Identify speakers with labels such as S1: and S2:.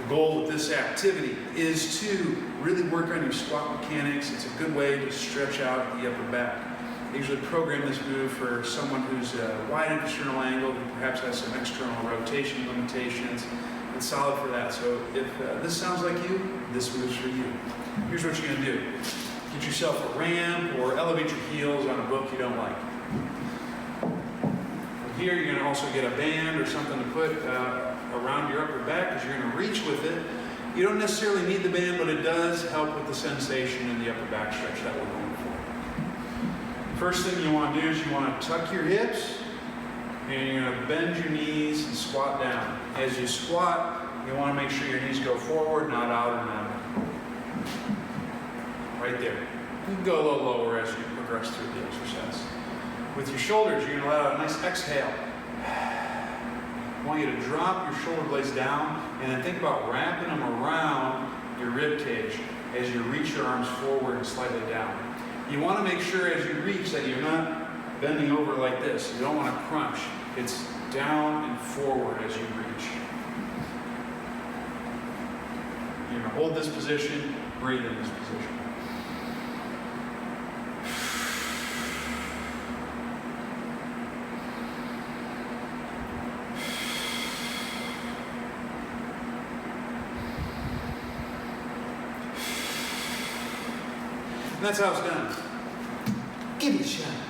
S1: goal with this activity is to really work on your squat mechanics. It's a good way to stretch out the upper back. I usually program this move for someone who's a wide external angle, who perhaps has some external rotation limitations. It's solid for that. So if this sounds like you, this move's for you. Here's what you're going to do. Get yourself a ramp or elevate your heels on a book you don't like. From here, you're going to also get a band or something to put around your upper back because you're going to reach with it. You don't necessarily need the band, but it does help with the sensation in the upper back stretch that we're going for. First thing you want to do is you want to tuck your hips and you're going to bend your knees and squat down. As you squat, you want to make sure your knees go forward, not out or not up. Right there. You can go a little lower as you progress through the exercise. With your shoulders, you're going to let out a nice exhale. I want you to drop your shoulder blades down and then think about wrapping them around your rib cage as you reach your arms forward and slightly down. You want to make sure as you reach that you're not bending over like this. You don't want to crunch. It's down and forward as you reach. You're going to hold this position, breathe in this position. And that's how it's done. Give it a shot.